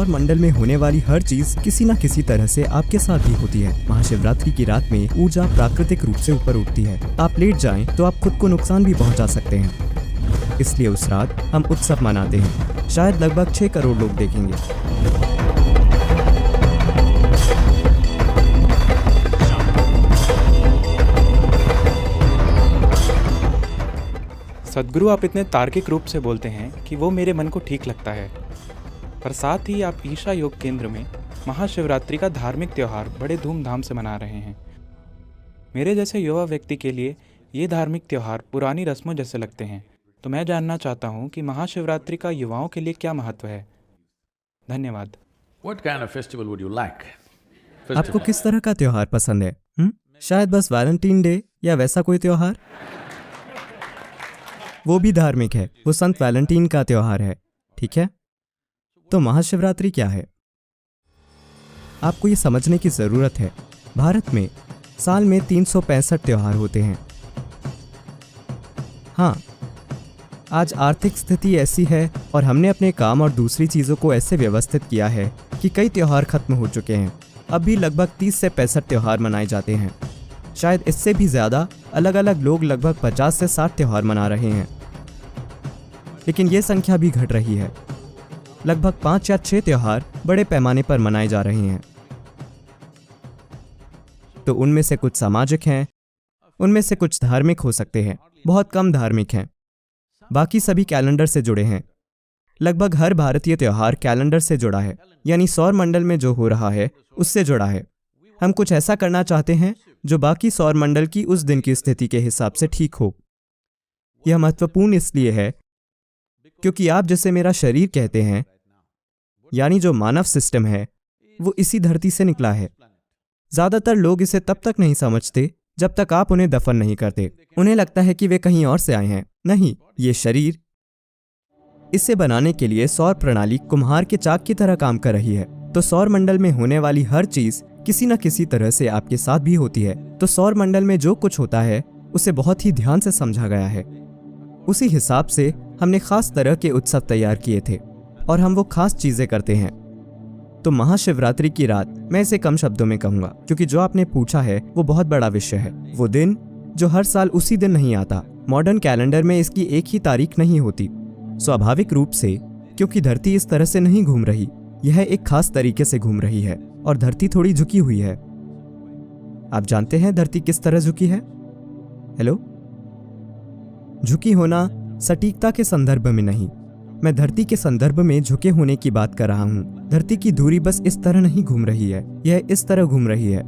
सौर मंडल में होने वाली हर चीज किसी न किसी तरह से आपके साथ भी होती है। महाशिवरात्रि की रात में ऊर्जा प्राकृतिक रूप से ऊपर उठती है। आप लेट जाएं तो आप खुद को नुकसान भी पहुंचा सकते हैं। इसलिए उस रात हम उत्सव मनाते हैं। शायद लगभग 6 करोड़ लोग देखेंगे। सद्गुरु, आप इतने तार्किक रूप से बोलते हैं कि वो मेरे मन को ठीक लगता है, पर साथ ही आप ईशा योग केंद्र में महाशिवरात्रि का धार्मिक त्यौहार बड़े धूमधाम से मना रहे हैं। मेरे जैसे युवा व्यक्ति के लिए ये धार्मिक त्यौहार पुरानी रस्मों जैसे लगते हैं। तो मैं जानना चाहता हूँ कि महाशिवरात्रि का युवाओं के लिए क्या महत्व है। धन्यवाद। What kind of festival would you like? आपको किस तरह का त्योहार पसंद है? शायद बस वैलेंटाइन डे या वैसा कोई त्योहार? वो भी धार्मिक है। वो संत वैलेंटाइन का त्योहार है। ठीक है, तो महाशिवरात्रि क्या है? आपको ये समझने की जरूरत है। भारत में साल में 365 त्योहार होते हैं। हाँ, आज आर्थिक स्थिति ऐसी है और हमने अपने काम और दूसरी चीज़ों को ऐसे व्यवस्थित किया है कि कई त्योहार खत्म हो चुके हैं। अब भी लगभग 30 से 65 त्योहार मनाए जाते हैं। शायद इससे भी ज़्यादा। अलग अलग लोग लगभग 50 से 60 त्योहार मना रहे हैं, लेकिन ये संख्या भी घट रही है। लगभग 5 या 6 त्योहार बड़े पैमाने पर मनाए जा रहे हैं। तो उनमें से कुछ सामाजिक हैं, उनमें से कुछ धार्मिक हो सकते हैं, बहुत कम धार्मिक हैं। बाकी सभी कैलेंडर से जुड़े हैं। लगभग हर भारतीय त्योहार कैलेंडर से जुड़ा है, यानी सौर मंडल में जो हो रहा है उससे जुड़ा है। हम कुछ ऐसा करना चाहते हैं जो बाकी सौर मंडल की उस दिन की स्थिति के हिसाब से ठीक हो। यह महत्वपूर्ण इसलिए है क्योंकि आप जिसे मेरा शरीर कहते हैं, यानी जो मानव सिस्टम है, वो इसी धरती से निकला है। ज्यादातर लोग इसे तब तक नहीं समझते जब तक आप उन्हें दफन नहीं करते। उन्हें लगता है कि वे कहीं और से आए हैं। नहीं, ये शरीर, इसे बनाने के लिए सौर प्रणाली कुम्हार के चाक की तरह काम कर रही है। तो सौर मंडल में होने वाली हर चीज किसी न किसी तरह से आपके साथ भी होती है। तो सौर मंडल में जो कुछ होता है उसे बहुत ही ध्यान से समझा गया है। उसी हिसाब से हमने खास तरह के उत्सव तैयार किए थे और हम वो खास चीजें करते हैं। तो महाशिवरात्रि की रात, मैं इसे कम शब्दों में कहूंगा क्योंकि जो आपने पूछा है वो बहुत बड़ा विषय है। वो दिन जो हर साल उसी दिन नहीं आता। मॉडर्न कैलेंडर में इसकी एक ही तारीख नहीं होती। स्वाभाविक रूप से, क्योंकि धरती इस तरह से नहीं घूम रही, यह एक खास तरीके से घूम रही है और धरती थोड़ी झुकी हुई है। आप जानते हैं धरती किस तरह झुकी है? हेलो? झुकी होना सटीकता के संदर्भ में नहीं, मैं धरती के संदर्भ में झुके होने की बात कर रहा हूँ। धरती की धुरी बस इस तरह नहीं घूम रही है, यह इस तरह घूम रही है।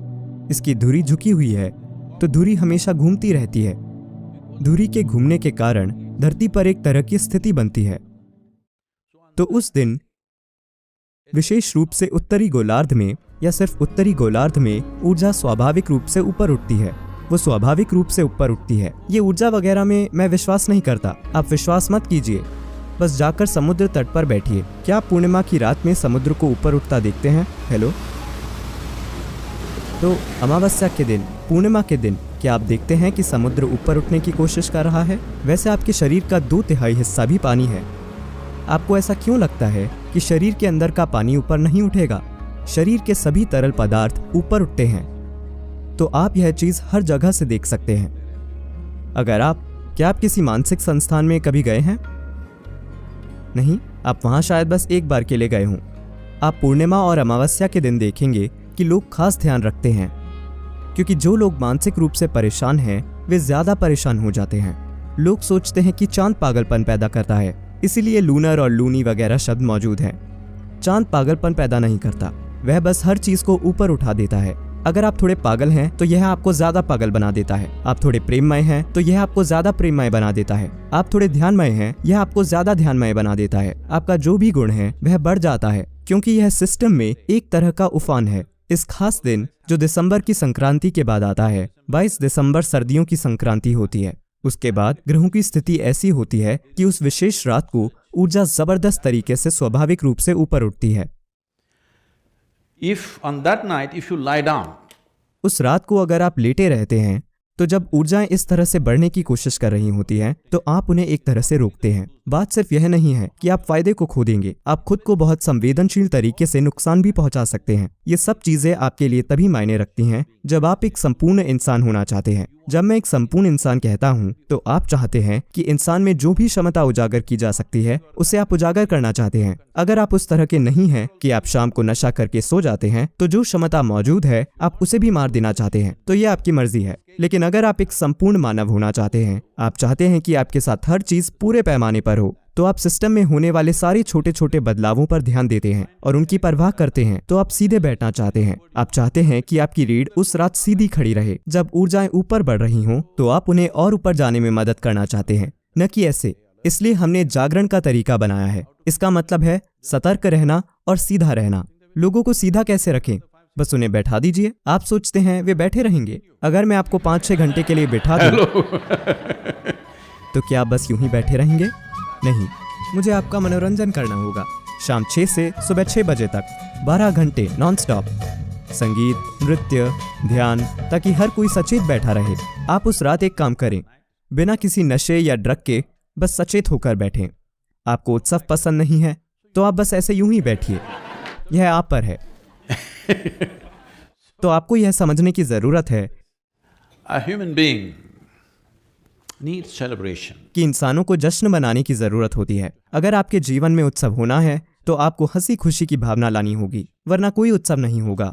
इसकी धुरी झुकी हुई है, तो धुरी हमेशा घूमती रहती है। धुरी के घूमने के कारण धरती पर एक तरह की स्थिति बनती है। तो उस दिन विशेष रूप से उत्तरी गोलार्ध में या सिर्फ उत्तरी गोलार्ध में ऊर्जा स्वाभाविक रूप से ऊपर उठती है। वो स्वाभाविक रूप से ऊपर उठती है। ये ऊर्जा वगैरह में मैं विश्वास नहीं करता। आप विश्वास मत कीजिए, बस जाकर समुद्र तट पर बैठिए। क्या आप पूर्णिमा की रात में समुद्र को ऊपर उठता देखते हैं? हेलो? तो अमावस्या के दिन, पूर्णिमा के दिन क्या आप देखते हैं कि समुद्र ऊपर उठने की कोशिश कर रहा है? वैसे आपके शरीर का 2/3 हिस्सा भी पानी है। आपको ऐसा क्यों लगता है कि शरीर के अंदर का पानी ऊपर नहीं उठेगा? शरीर के सभी तरल पदार्थ ऊपर उठते हैं। तो आप यह चीज हर जगह से देख सकते हैं। क्या आप किसी मानसिक संस्थान में कभी गए हैं? नहीं, आप वहां शायद बस एक बार के लिए गए हों। आप पूर्णिमा और अमावस्या के दिन देखेंगे कि लोग खास ध्यान रखते हैं, क्योंकि जो लोग मानसिक रूप से परेशान हैं वे ज्यादा परेशान हो जाते हैं। लोग सोचते हैं कि चांद पागलपन पैदा करता है, इसीलिए लूनर और लूनी वगैरह शब्द मौजूद हैं। चांद पागलपन पैदा नहीं करता, वह बस हर चीज को ऊपर उठा देता है। अगर आप थोड़े पागल हैं तो यह आपको ज्यादा पागल बना देता है। आप थोड़े प्रेममय हैं तो यह आपको ज्यादा प्रेममय बना देता है। आप थोड़े ध्यानमय हैं, यह आपको ज्यादा ध्यानमय बना देता है। आपका जो भी गुण है वह बढ़ जाता है, क्योंकि यह सिस्टम में एक तरह का उफान है। इस खास दिन जो दिसंबर की संक्रांति के बाद आता है, 22 दिसंबर सर्दियों की संक्रांति होती है। उसके बाद ग्रहों की स्थिति ऐसी होती है कि उस विशेष रात को ऊर्जा जबरदस्त तरीके से स्वाभाविक रूप से ऊपर उठती है। If on that night, if you lie down, उस रात को अगर आप लेटे रहते हैं तो जब ऊर्जाएं इस तरह से बढ़ने की कोशिश कर रही होती हैं तो आप उन्हें एक तरह से रोकते हैं। बात सिर्फ यह नहीं है कि आप फायदे को खो देंगे, आप खुद को बहुत संवेदनशील तरीके से नुकसान भी पहुंचा सकते हैं। ये सब चीजें आपके लिए तभी मायने रखती हैं जब आप एक संपूर्ण इंसान होना चाहते हैं। जब मैं एक संपूर्ण इंसान कहता हूँ तो आप चाहते हैं कि इंसान में जो भी क्षमता उजागर की जा सकती है उसे आप उजागर करना चाहते हैं। अगर आप उस तरह के नहीं हैं कि आप शाम को नशा करके सो जाते हैं तो जो क्षमता मौजूद है आप उसे भी मार देना चाहते हैं, तो ये आपकी मर्जी है। लेकिन अगर आप एक संपूर्ण मानव होना चाहते हैं, आप चाहते हैं कि आपके साथ हर चीज पूरे पैमाने पर हो, तो आप सिस्टम में होने वाले सारे छोटे छोटे बदलावों पर ध्यान देते हैं और उनकी परवाह करते हैं। तो आप सीधे बैठना चाहते हैं। आप चाहते हैं कि आपकी रीढ़ उस रात सीधी खड़ी रहे। जब ऊर्जाएं ऊपर बढ़ रही हों तो आप उन्हें और ऊपर जाने में मदद करना चाहते हैं, न कि ऐसे। इसलिए हमने जागरण का तरीका बनाया है। इसका मतलब है सतर्क रहना और सीधा रहना। लोगों को सीधा कैसे रखें? बस उन्हें बैठा दीजिए। आप सोचते हैं वे बैठे रहेंगे। अगर मैं आपको 5-6 घंटे के लिए बैठा दूं तो क्या आप बस यूं ही बैठे रहेंगे? नहीं, मुझे आपका मनोरंजन करना होगा। शाम 6 से सुबह 6 बजे तक 12 घंटे नॉन स्टॉप संगीत, नृत्य, ध्यान, ताकि हर कोई सचेत बैठा रहे। आप उस रात एक काम करें, बिना किसी नशे या ड्रग के बस सचेत होकर बैठें। आपको उत्सव पसंद नहीं है तो आप बस ऐसे यूं ही बैठिए, यह आप पर है। तो आपको यह समझने की जरूरत है A human being needs celebration. कि इंसानों को जश्न मनाने की जरूरत होती है। अगर आपके जीवन में उत्सव होना है तो आपको हंसी खुशी की भावना लानी होगी, वरना कोई उत्सव नहीं होगा।